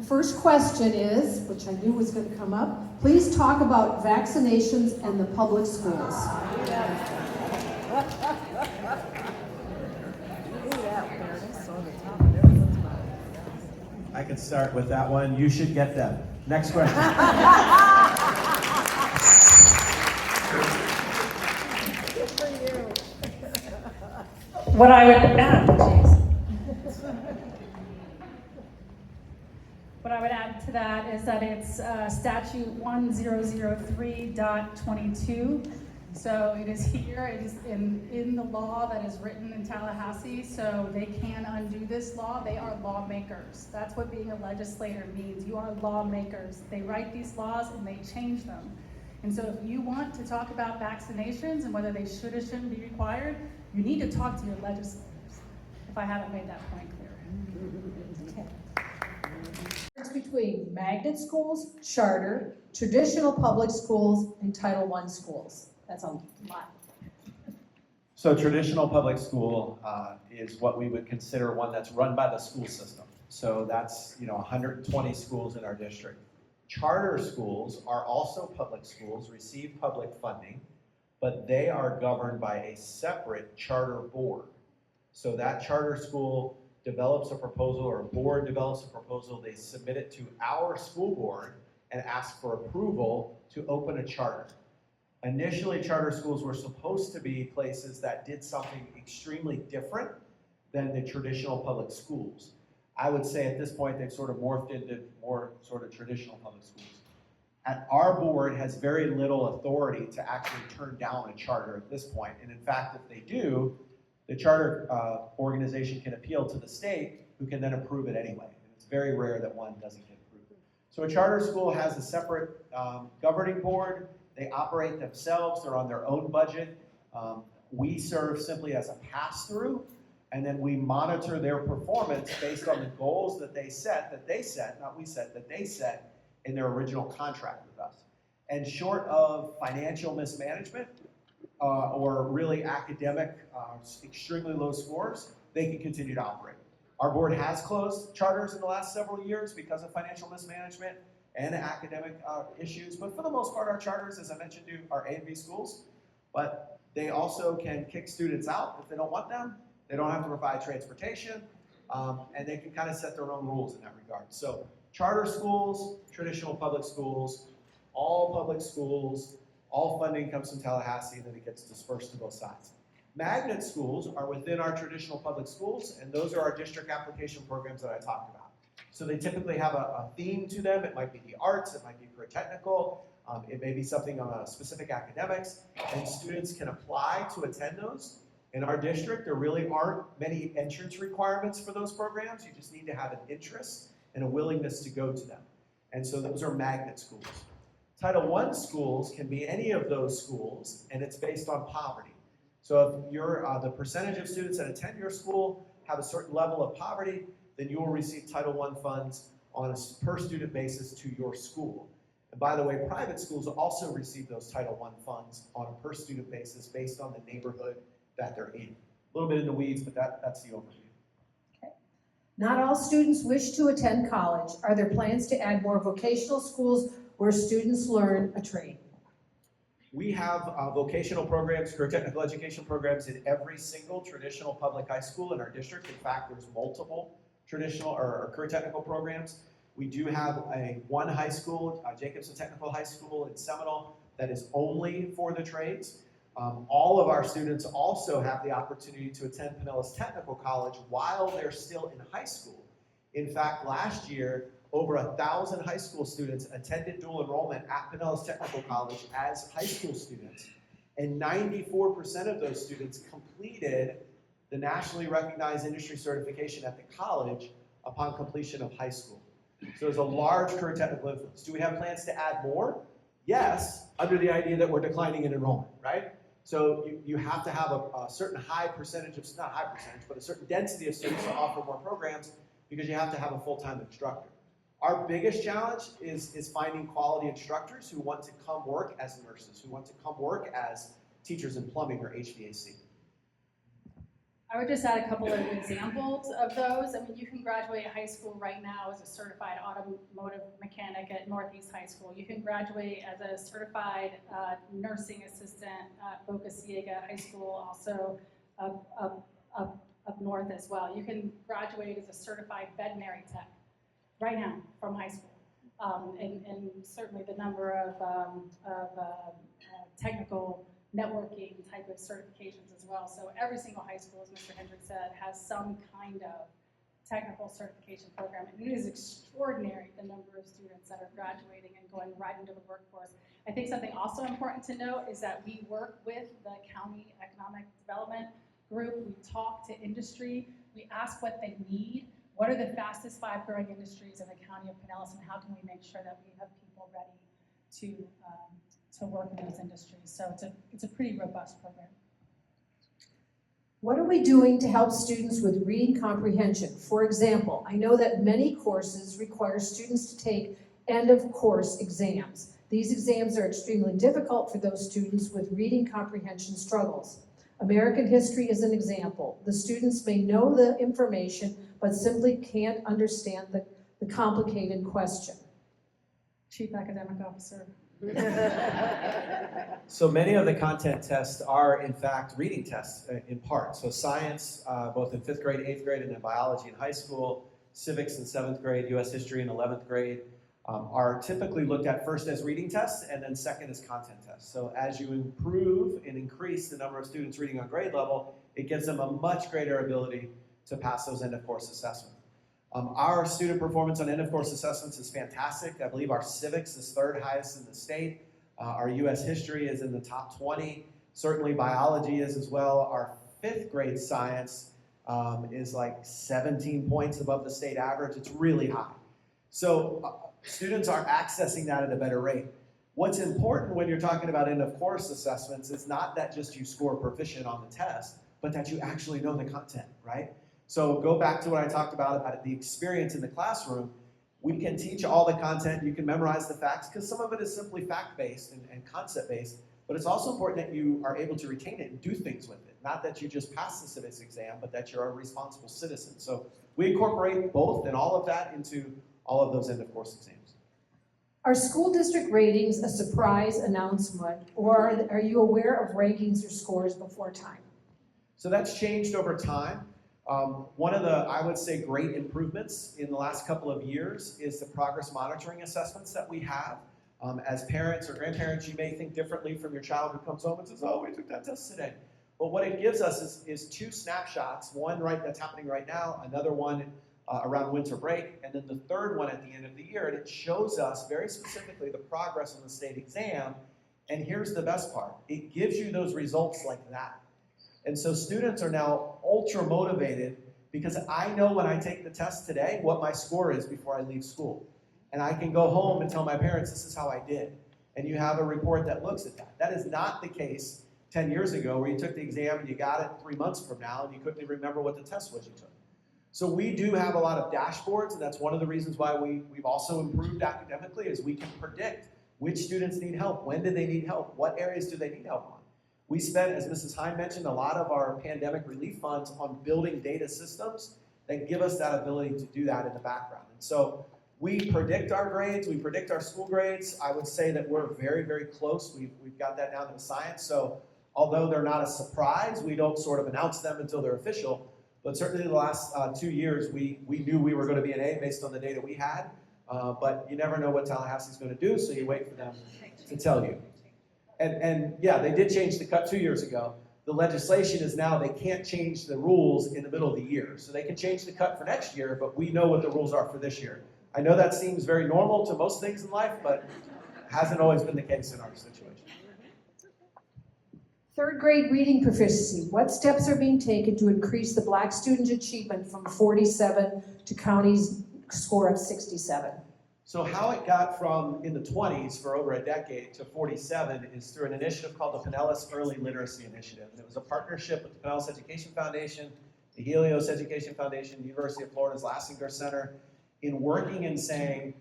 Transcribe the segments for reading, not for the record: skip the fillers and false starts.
The first question is, which I knew was going to come up, please talk about vaccinations and the public schools. I can start with that one. You should get them. Next question. What I would add, what I would add to that is that it's statute 1003.22. So it is here, it is in the law that is written in Tallahassee, so they can undo this law. They are lawmakers. That's what being a legislator means. You are lawmakers. They write these laws and they change them. And so if you want to talk about vaccinations and whether they should or shouldn't be required, you need to talk to your legislators, if I haven't made that point clear. Between magnet schools, charter, traditional public schools, and Title I schools. That's a lot. So traditional public school is what we would consider one that's run by the school system. So that's 120 schools in our district. Charter schools are also public schools, receive public funding, but they are governed by a separate charter board. So that charter school develops a proposal, or a board develops a proposal, they submit it to our school board and ask for approval to open a charter. Initially, charter schools were supposed to be places that did something extremely different than the traditional public schools. I would say at this point they've sort of morphed into more sort of traditional public schools. Our board has very little authority to actually turn down a charter at this point, and in fact, if they do, the charter organization can appeal to the state, who can then approve it anyway. And it's very rare that one doesn't get approved. So a charter school has a separate governing board. They operate themselves. They're on their own budget. We serve simply as a pass-through, and then we monitor their performance based on the goals that they set, that they set in their original contract with us. And short of financial mismanagement, or really academic, extremely low scores, they can continue to operate. Our board has closed charters in the last several years because of financial mismanagement and academic issues, but for the most part, our charters, as I mentioned, are A and B schools, but they also can kick students out if they don't want them. They don't have to provide transportation, and they can kind of set their own rules in that regard. So charter schools, traditional public schools, all public schools, all funding comes from Tallahassee, and then it gets dispersed to both sides. Magnet schools are within our traditional public schools, and those are our district application programs that I talked about. So they typically have a theme to them. It might be the arts, it might be career technical, it may be something on specific academics, and students can apply to attend those. In our district, there really aren't many entrance requirements for those programs. You just need to have an interest and a willingness to go to them. And so those are magnet schools. Title I schools can be any of those schools, and it's based on poverty. So if you're, the percentage of students that attend your school have a certain level of poverty, then you will receive Title I funds on a per student basis to your school. And by the way, private schools also receive those Title I funds on a per student basis based on the neighborhood that they're in. A little bit in the weeds, but that's the overview. Okay. Not all students wish to attend college. Are there plans to add more vocational schools where students learn a trade? We have vocational programs, career technical education programs in every single traditional public high school in our district. In fact, there's multiple traditional or career technical programs. We do have one high school, Jacobson Technical High School in Seminole, that is only for the trades. All of our students also have the opportunity to attend Pinellas Technical College while they're still in high school. In fact, last year, over 1,000 high school students attended dual enrollment at Pinellas Technical College as high school students, and 94% of those students completed the nationally recognized industry certification at the college upon completion of high school. So there's a large career technical influence. Do we have plans to add more? Yes, under the idea that we're declining in enrollment, right? So you have to have a certain high percentage of, not high percentage, but a certain density of students to offer more programs, because you have to have a full-time instructor. Our biggest challenge is finding quality instructors who want to come work as nurses, who want to come work as teachers in plumbing or HVAC. I would just add a couple of examples of those. I mean, you can graduate high school right now as a certified automotive mechanic at Northeast High School. You can graduate as a certified nursing assistant at Boca Ciega High School, also up north as well. You can graduate as a certified veterinary tech right now from high school. And certainly the number of technical networking type of certifications as well. So every single high school, as Mr. Hendrick said, has some kind of technical certification program. And it is extraordinary the number of students that are graduating and going right into the workforce. I think something also important to note is that we work with the county economic development group. We talk to industry. We ask what they need. What are the fastest 5 growing industries in the county of Pinellas, and how can we make sure that we have people ready to work in those industries? So it's a pretty robust program. What are we doing to help students with reading comprehension? For example, I know that many courses require students to take end-of-course exams. These exams are extremely difficult for those students with reading comprehension struggles. American history is an example. The students may know the information, but simply can't understand the complicated question. Chief Academic Officer. So many of the content tests are, in fact, reading tests in part. So science, both in 5th grade, 8th grade, and then biology in high school, civics in 7th grade, U.S. history in 11th grade, are typically looked at first as reading tests and then second as content tests. So as you improve and increase the number of students reading on grade level, it gives them a much greater ability to pass those end-of-course assessments. Our student performance on end-of-course assessments is fantastic. I believe our civics is 3rd highest in the state. Our U.S. history is in the top 20. Certainly biology is as well. Our 5th grade science is like 17 points above the state average. It's really high. So students are accessing that at a better rate. What's important when you're talking about end-of-course assessments is not that just you score proficient on the test, but that you actually know the content, right? So go back to what I talked about the experience in the classroom. We can teach all the content, you can memorize the facts, because some of it is simply fact-based and concept-based, but it's also important that you are able to retain it and do things with it. Not that you just pass the civics exam, but that you're a responsible citizen. So we incorporate both and all of that into all of those end-of-course exams. Are school district ratings a surprise announcement, or are you aware of rankings or scores before time? So that's changed over time. One of the, I would say, great improvements in the last couple of years is the progress monitoring assessments that we have. As parents or grandparents, you may think differently from your child who comes home and says, oh, we took that test today. But what it gives us is 2 snapshots, one that's happening right now, another one around winter break, and then the 3rd one at the end of the year. And it shows us very specifically the progress on the state exam. And here's the best part. It gives you those results like that. And so students are now ultra motivated because I know when I take the test today what my score is before I leave school. And I can go home and tell my parents this is how I did. And you have a report that looks at that. That is not the case 10 years ago where you took the exam and you got it 3 months from now and you couldn't even remember what the test was you took. So we do have a lot of dashboards, and that's one of the reasons why we've also improved academically is we can predict which students need help, when do they need help, what areas do they need help on. We spent, as Mrs. Hine mentioned, a lot of our pandemic relief funds on building data systems that give us that ability to do that in the background. And so we predict our grades, we predict our school grades. I would say that we're very, very close. We've got that down to the science. So although they're not a surprise, we don't sort of announce them until they're official. But certainly the last 2 years, we knew we were going to be an A based on the data we had. But you never know what Tallahassee's going to do, so you wait for them to tell you. And yeah, they did change the cut 2 years ago. The legislation is now they can't change the rules in the middle of the year. So they can change the cut for next year, but we know what the rules are for this year. I know that seems very normal to most things in life, but hasn't always been the case in our situation. 3rd grade reading proficiency. What steps are being taken to increase the Black student achievement from 47 to county's score of 67? So how it got from in the 20s for over a decade to 47 is through an initiative called the Pinellas Early Literacy Initiative. And it was a partnership with the Pinellas Education Foundation, the Helios Education Foundation, the University of Florida's Lassinger Center, in working and saying,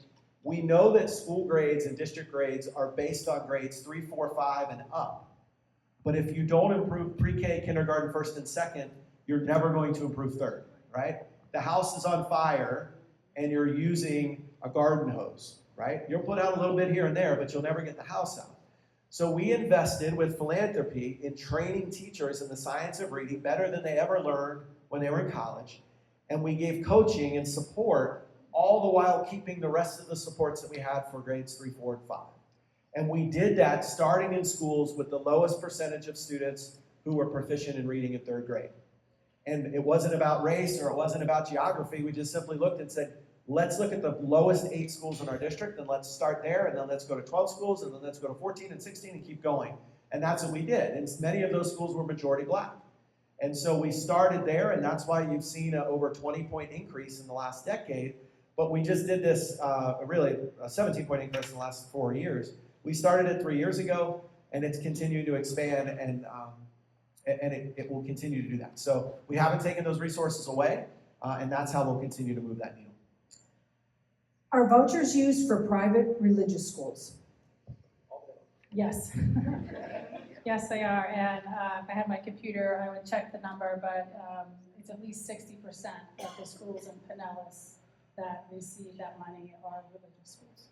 we know that school grades and district grades are based on grades 3, 4, 5, and up. But if you don't improve pre-K, kindergarten, 1st, and 2nd, you're never going to improve third, right? The house is on fire and you're using a garden hose, right? You'll put out a little bit here and there, but you'll never get the house out. So we invested with philanthropy in training teachers in the science of reading better than they ever learned when they were in college. And we gave coaching and support, all the while keeping the rest of the supports that we had for grades 3, 4, and 5. And we did that starting in schools with the lowest percentage of students who were proficient in reading in 3rd grade. And it wasn't about race or it wasn't about geography. We just simply looked and said, let's look at the lowest 8 schools in our district and let's start there, and then let's go to 12 schools, and then let's go to 14 and 16 and keep going. And that's what we did. And many of those schools were majority black. And so we started there, and that's why you've seen an over 20-point increase in the last decade. But we just did this, really a 17-point increase in the last 4 years. We started it 3 years ago, and it's continued to expand, and it will continue to do that. So we haven't taken those resources away, and that's how we'll continue to move that needle. Are vouchers used for private religious schools? Yes. Yes, they are. And if I had my computer, I would check the number, but it's at least 60% of the schools in Pinellas that receive that money are religious schools.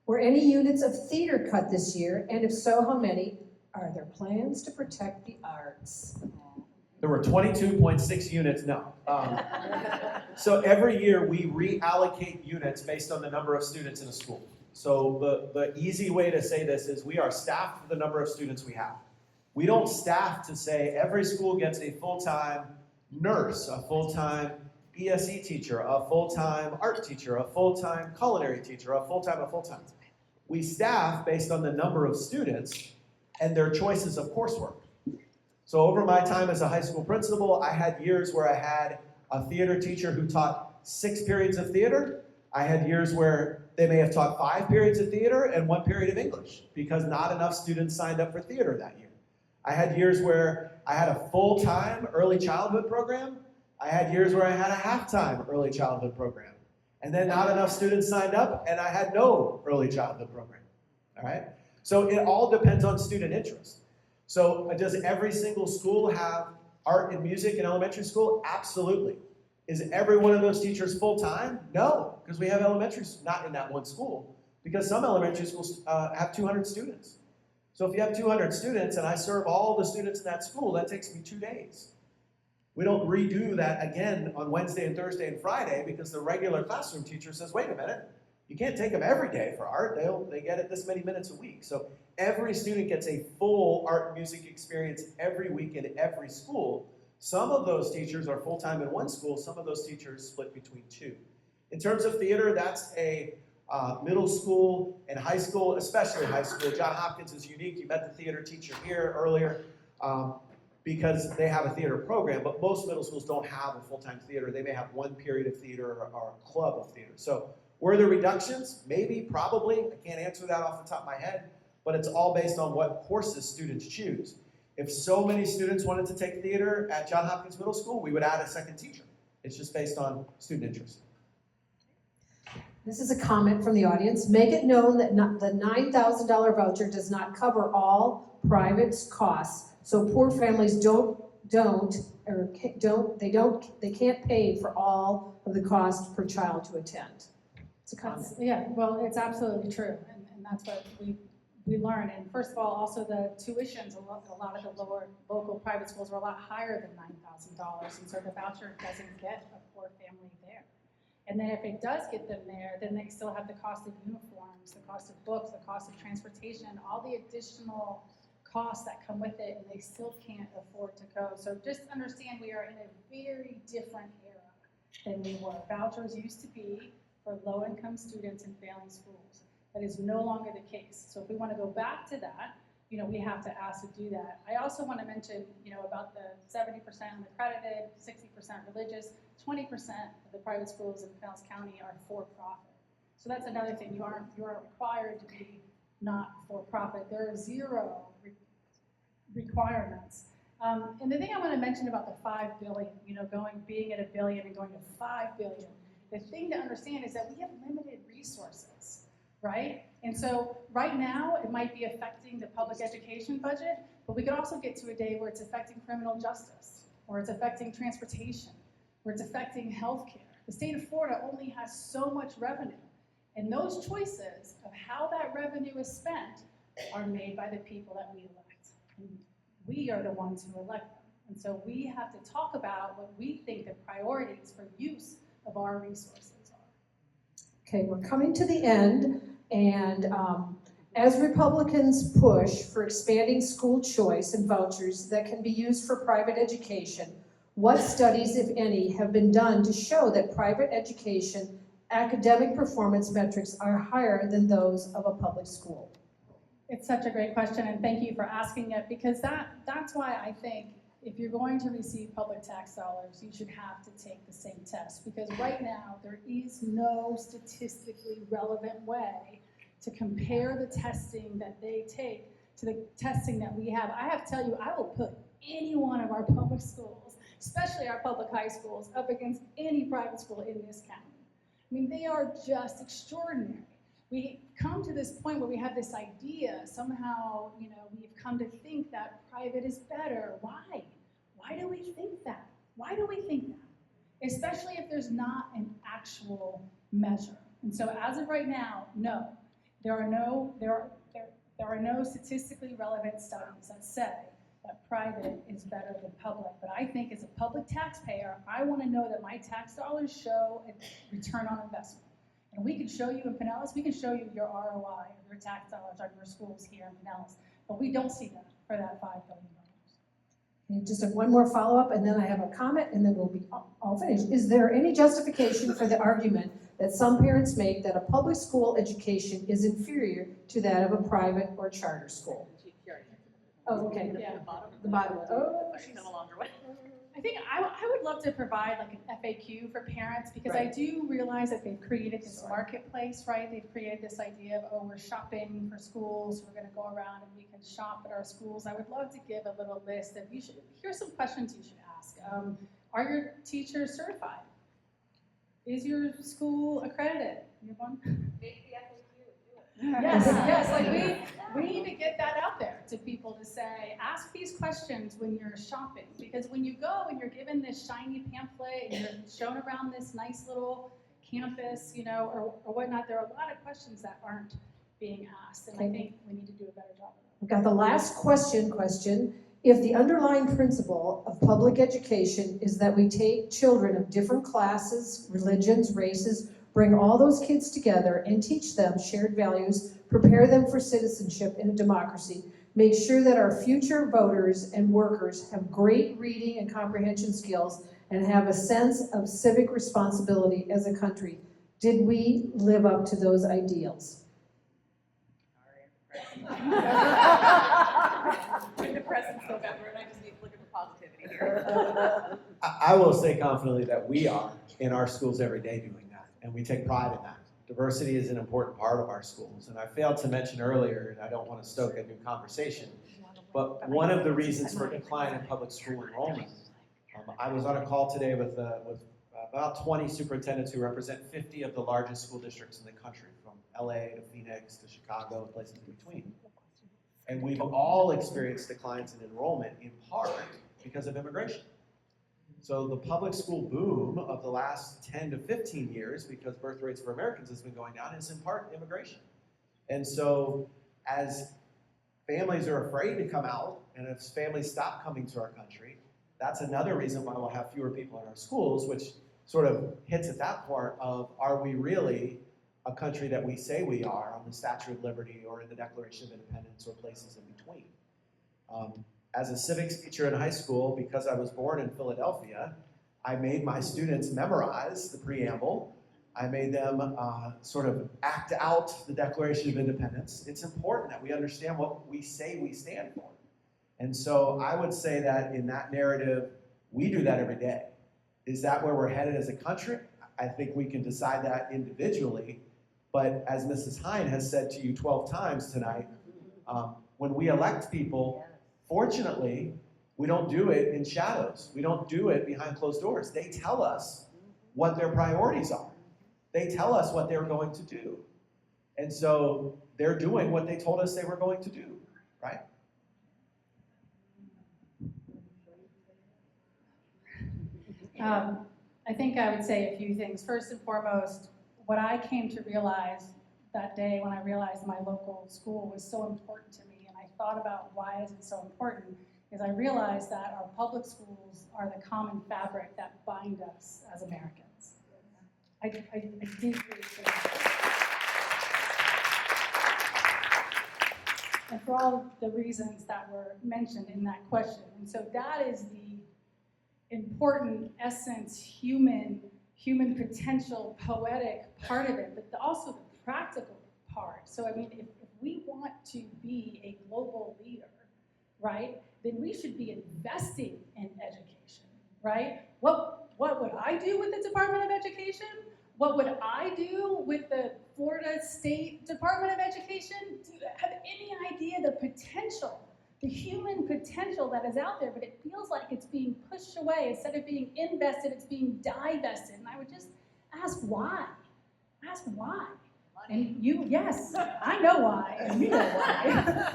Were any units of theater cut this year? And if so, how many? Are there plans to protect the arts? There were 22.6 units, no. So every year we reallocate units based on the number of students in a school. So the easy way to say this is we are staffed for the number of students we have. We don't staff to say every school gets a full-time nurse, a full-time ESE teacher, a full-time art teacher, a full-time culinary teacher, a full-time. We staff based on the number of students and their choices of coursework. So over my time as a high school principal, I had years where I had a theater teacher who taught 6 periods of theater. I had years where they may have taught 5 periods of theater and 1 period of English because not enough students signed up for theater that year. I had years where I had a full-time early childhood program. I had years where I had a half-time early childhood program. And then not enough students signed up and I had no early childhood program, all right? So it all depends on student interest. So does every single school have art and music in elementary school? Absolutely. Is every one of those teachers full-time? No, because we have elementary, not in that one school, because some elementary schools have 200 students. So if you have 200 students and I serve all the students in that school, that takes me 2 days. We don't redo that again on Wednesday and Thursday and Friday because the regular classroom teacher says, wait a minute, you can't take them every day for art. They get it this many minutes a week. So every student gets a full art and music experience every week in every school. Some of those teachers are full-time in one school. Some of those teachers split between 2. In terms of theater, that's a middle school and high school, especially high school. John Hopkins is unique. You met the theater teacher here earlier because they have a theater program, but most middle schools don't have a full-time theater. They may have 1 period of theater or a club of theater. So were there reductions? Maybe, probably. I can't answer that off the top of my head, but it's all based on what courses students choose. If so many students wanted to take theater at John Hopkins Middle School, we would add a second teacher. It's just based on student interest. This is a comment from the audience. Make it known that the $9,000 voucher does not cover all private costs, so poor families they can't pay for all of the cost per child to attend. It's a comment. Yeah, well, it's absolutely true, and that's what we learn. And first of all, also the tuitions, a lot of the lower local private schools are a lot higher than $9,000, and so the voucher doesn't get a poor family there. And then if it does get them there, then they still have the cost of uniforms, the cost of books, the cost of transportation, all the additional costs that come with it, and they still can't afford to go. So just understand we are in a very different era than we were. Vouchers used to be for low-income students in failing schools. That is no longer the case. So if we want to go back to that, we have to ask to do that. I also want to mention, about the 70% unaccredited, 60% religious, 20% of the private schools in Pinellas County are for-profit. So that's another thing. You aren't required to be not for-profit. There are 0 requirements. And the thing I want to mention about the $5 billion, being at $1 billion and going to $5 billion, the thing to understand is that we have limited resources, right? And so right now, it might be affecting the public education budget, but we could also get to a day where it's affecting criminal justice, or it's affecting transportation, or it's affecting healthcare. The state of Florida only has so much revenue. And those choices of how that revenue is spent are made by the people that we elect. And we are the ones who elect them. And so we have to talk about what we think the priorities for use of our resources are. Okay, we're coming to the end, and as Republicans push for expanding school choice and vouchers that can be used for private education, what studies, if any, have been done to show that private education academic performance metrics are higher than those of a public school? It's such a great question, and thank you for asking it, because that's why I think if you're going to receive public tax dollars, you should have to take the same test, because right now there is no statistically relevant way to compare the testing that they take to the testing that we have. I have to tell you, I will put any one of our public schools, especially our public high schools, up against any private school in this county. I mean, they are just extraordinary. We come to this point where we have this idea, somehow, we've come to think that private is better. Why? Why do we think that? Why do we think that? Especially if there's not an actual measure. And so as of right now, no, there are no statistically relevant studies that say that private is better than public. But I think as a public taxpayer, I want to know that my tax dollars show a return on investment. And we can show you in Pinellas, we can show you your ROI of your tax dollars on your schools here in Pinellas, but we don't see that for that $5 billion. And just one more follow-up, and then I have a comment, and then we'll be all finished. Is there any justification for the argument that some parents make that a public school education is inferior to that of a private or charter school? Oh, okay. Yeah. The bottom. Oh, She's no longer with. I think I would love to provide like an FAQ for parents, because I do realize that they've created this marketplace, right? They've created this idea of, oh, we're shopping for schools, we're gonna go around and we can shop at our schools. I would love to give a little list of, here's some questions you should ask. Are your teachers certified? Is your school accredited? You have one? Yes, like we need to get that out there to people to say, ask these questions when you're shopping, because when you go and you're given this shiny pamphlet and you're shown around this nice little campus, or whatnot, there are a lot of questions that aren't being asked, and I think we need to do a better job of that. We've got the last question. If the underlying principle of public education is that we take children of different classes, religions, races, bring all those kids together and teach them shared values, prepare them for citizenship in a democracy, make sure that our future voters and workers have great reading and comprehension skills and have a sense of civic responsibility as a country, did we live up to those ideals? I'm depressed in November, and I just need to look at the positivity here. I will say confidently that we are in our schools every day doing that, and we take pride in that. Diversity is an important part of our schools, and I failed to mention earlier, and I don't want to stoke a new conversation, but one of the reasons for decline in public school enrollment, I was on a call today with about 20 superintendents who represent 50 of the largest school districts in the country, from LA to Phoenix to Chicago and places in between. And we've all experienced declines in enrollment in part because of immigration. So the public school boom of the last 10 to 15 years, because birth rates for Americans has been going down, is in part immigration. And so as families are afraid to come out, and if families stop coming to our country, that's another reason why we'll have fewer people in our schools, which sort of hits at that part of, are we really a country that we say we are on the Statue of Liberty or in the Declaration of Independence or places in between? As a civics teacher in high school, because I was born in Philadelphia, I made my students memorize the preamble. I made them sort of act out the Declaration of Independence. It's important that we understand what we say we stand for. And so I would say that in that narrative, we do that every day. Is that where we're headed as a country? I think we can decide that individually. But as Mrs. Hine has said to you 12 times tonight, when we elect people, fortunately, we don't do it in shadows. We don't do it behind closed doors. They tell us what their priorities are. They tell us what they're going to do. And so they're doing what they told us they were going to do, right? I think I would say a few things. First and foremost, what I came to realize that day when I realized my local school was so important to me, and I thought about why is it so important, is I realized that our public schools are the common fabric that bind us as Americans. I deeply feel that. And for all the reasons that were mentioned in that question. And so that is the important essence, human potential, poetic part of it, but also the practical part. So I mean, if we want to be a global leader, right, then we should be investing in education, right? What would I do with the Department of Education? What would I do with the Florida State Department of Education? Do you have any idea the potential, the human potential that is out there? But it feels like it's being pushed away. Instead of being invested, it's being divested. And I would just ask why? Ask why? And you, yes, I know why, and you know why.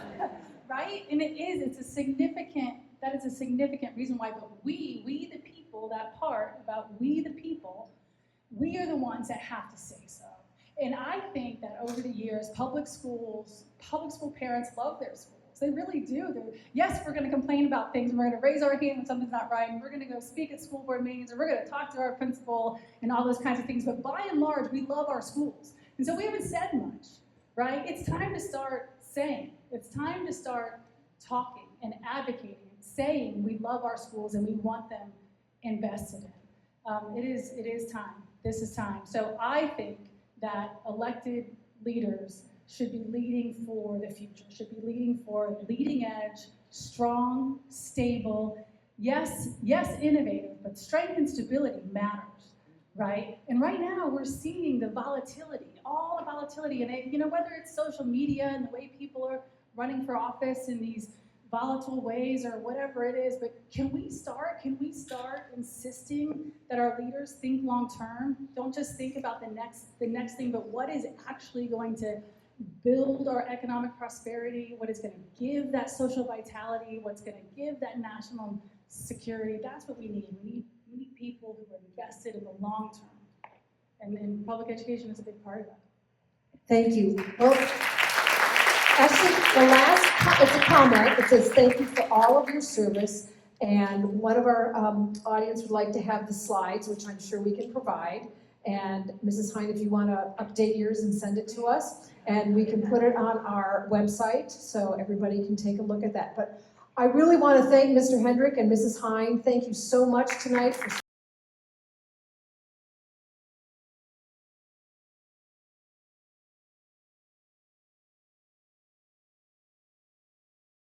Right? And it's a significant, that is a significant reason why, but we the people, that part about we the people, we are the ones that have to say so. And I think that over the years, public school parents love their schools. They really do. Yes, we're going to complain about things, and we're going to raise our hand when something's not right, and we're going to go speak at school board meetings, and we're going to talk to our principal, and all those kinds of things. But by and large, we love our schools. And so we haven't said much, right? It's time to start saying. It's time to start talking and advocating and saying we love our schools and we want them invested in. It is time. This is time. So I think that elected leaders should be leading for the future, should be leading for leading edge, strong, stable, yes, innovative, but strength and stability matters, right? And right now we're seeing the volatility, all the volatility, and whether it's social media and the way people are running for office in these volatile ways or whatever it is, but can we start insisting that our leaders think long term? Don't just think about the next thing, but what is actually going to build our economic prosperity, what is going to give that social vitality, what's going to give that national security. That's what we need. We need people who are invested in the long term. And public education is a big part of that. Thank you. Well, actually, the last, it's a comment. It says, thank you for all of your service. And one of our audience would like to have the slides, which I'm sure we can provide. And Mrs. Hine, if you want to update yours and send it to us, and we can put it on our website so everybody can take a look at that. But I really want to thank Mr. Hendrick and Mrs. Hine. Thank you so much tonight for